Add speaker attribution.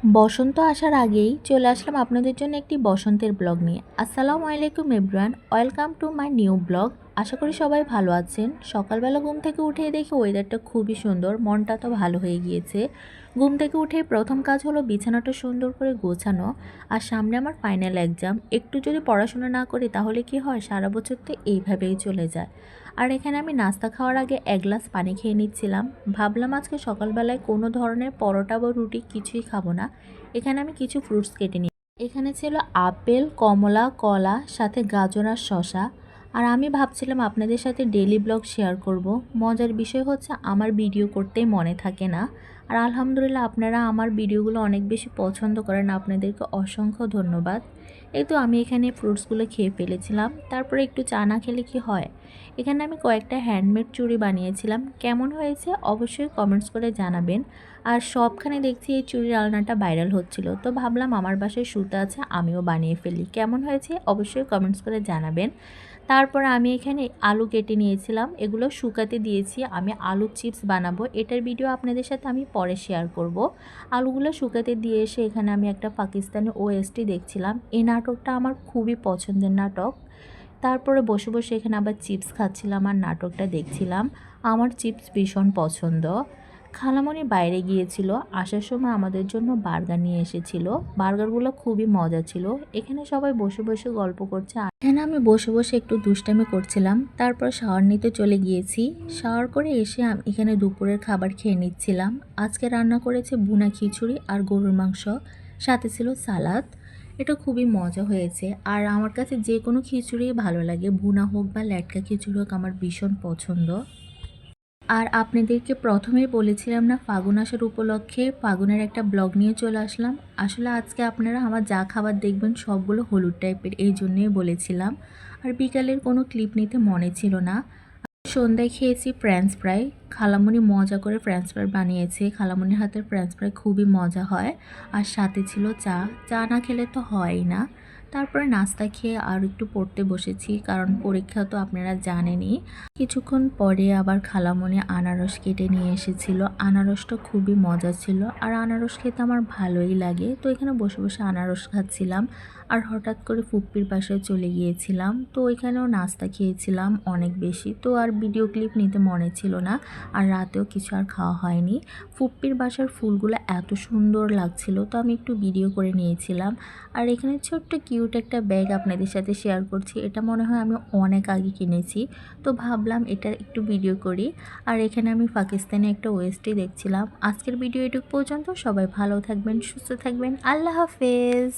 Speaker 1: বসন্ত আসার আগেই চলে আসলাম আপনাদের জন্য একটি বসন্তের ব্লগ নিয়ে। আসসালামু আলাইকুম everyone, welcome to my new blog. আশা করি সবাই ভালো আছেন। সকালবেলা ঘুম থেকে উঠে দেখি ওয়েদারটা খুবই সুন্দর, মনটা তো ভালো হয়ে গিয়েছে। ঘুম থেকে উঠে প্রথম কাজ হলো বিছানাটা সুন্দর করে গোছানো। আর সামনে আমার ফাইনাল এক্সাম, একটু যদি পড়াশোনা না করি তাহলে কি হয়, সারা বছর তো এইভাবেই চলে যায়। আর এখানে আমি নাস্তা খাওয়ার আগে এক গ্লাস পানি খেয়ে নিচ্ছিলাম। ভাবলাম আজকে সকালবেলায় কোনো ধরনের পরোটা বা রুটি কিছুই খাবো না। এখানে আমি কিছু ফ্রুটস কেটে নিই। এখানে ছিল আপেল, কমলা, কলা, সাথে গাজর আর শসা। আর আমি ভাবছিলাম আপনাদের সাথে ডেইলি ব্লগ শেয়ার করব। মজার বিষয় হচ্ছে আমার ভিডিও করতেই মনে থাকে না। আর আলহামদুলিল্লাহ আপনারা আমার ভিডিওগুলো অনেক বেশি পছন্দ করেন, আপনাদেরকে অসংখ্য ধন্যবাদ। এই তো আমি এখানে ফ্রুটসগুলো খেয়ে ফেলেছিলাম। তারপরে একটু চা না খেলে কি হয়। এখানে আমি কয়েকটা হ্যান্ডমেড চুড়ি বানিয়েছিলাম, কেমন হয়েছে অবশ্যই কমেন্টস করে জানাবেন। আর সবখানে দেখছি এই চুড়ির আলনাটা ভাইরাল হচ্ছিল, তো ভাবলাম আমার বাসায় সুতা আছে, আমিও বানিয়ে ফেলি। কেমন হয়েছে অবশ্যই কমেন্টস করে জানাবেন। তারপর আমি এখানে আলু কেটে নিয়েছিলাম, এগুলো শুকাতে দিয়েছি। আমি আলু চিপস বানাবো, এটার ভিডিও আপনাদের সাথে আমি পরে শেয়ার করব। আলুগুলো শুকাতে দিয়ে এসে এখানে আমি একটা পাকিস্তানি ওএসটি দেখছিলাম। এই নাটকটা আমার খুবই পছন্দের নাটক। তারপরে বসে বসে এখানে আবার চিপস খাচ্ছিলাম আর নাটকটা দেখছিলাম। আমার চিপস ভীষণ পছন্দ। খালামণি বাইরে গিয়েছিল, আসার সময় আমাদের জন্য বার্গার নিয়ে এসেছিল। বার্গারগুলো খুবই মজা ছিল। এখানে সবাই বসে বসে গল্প করছে, এখানে আমি বসে বসে একটু দুষ্টামি করছিলাম। তারপর শাওয়ার নিতে চলে গিয়েছি। শাওয়ার করে এসে আমি এখানে দুপুরের খাবার খেয়ে নিচ্ছিলাম। আজকে রান্না করেছে ভুনা খিচুড়ি আর গরুর মাংস, সাথে ছিল সালাদ। এটা খুবই মজা হয়েছে। আর আমার কাছে যে কোনো খিচুড়িই ভালো লাগে, ভুনা হোক বা ল্যাটকা খিচুড়ি হোক, আমার ভীষণ পছন্দ। আর আপনাদেরকে প্রথমেই বলেছিলাম না, ফাগুন আসার উপলক্ষে ফাগুনের একটা ব্লগ নিয়ে চলে আসলাম। আসলে আজকে আপনারা আমার যা খাবার দেখবেন সবগুলো হলুদ টাইপের, এই জন্যই বলেছিলাম। আর বিকালের কোনো ক্লিপ নিতে মনে ছিল না। সন্ধ্যায় খেয়েছি ফ্রেঞ্চ ফ্রাই। খালামণি মজা করে ফ্রেঞ্চ ফ্রাই বানিয়েছে। খালামণির হাতের ফ্রেঞ্চ ফ্রাই খুবই মজা হয়। আর সাথে ছিল চা। চা না খেলে তো হয়ই না। তারপরে নাস্তা খেয়ে আর একটু পড়তে বসেছি, কারণ পরীক্ষা তো আপনারা জানেনই। কিছুক্ষণ পরে আবার খালামণি আনারস কেটে নিয়ে এসেছিল। আনারসটা খুবই মজা ছিল, আর আনারস খেতে আমার ভালোই লাগে। তো এখানে বসে বসে আনারস খাচ্ছিলাম। আর হঠাৎ করে ফুপ্পির বাসায় চলে গিয়েছিলাম, তো ওইখানেও নাস্তা খেয়েছিলাম অনেক বেশি, তো আর ভিডিও ক্লিপ নিতে মনে ছিল না। আর রাতেও কিছু আর খাওয়া হয়নি। ফুপ্পির বাসার ফুলগুলো এত সুন্দর লাগছিল, তো আমি একটু ভিডিও করে নিয়েছিলাম। আর এখানে ছোট্ট কিউট একটা ব্যাগ আপনাদের সাথে শেয়ার করছি। এটা মনে হয় আমি অনেক আগে কিনেছি, তো ভাবলাম এটা একটু ভিডিও করি। আর এখানে আমি পাকিস্তানি একটা ওয়েস্টই দেখছিলাম। আজকের ভিডিও এটুকু পর্যন্ত। সবাই ভালো থাকবেন, সুস্থ থাকবেন। আল্লাহ হাফেজ।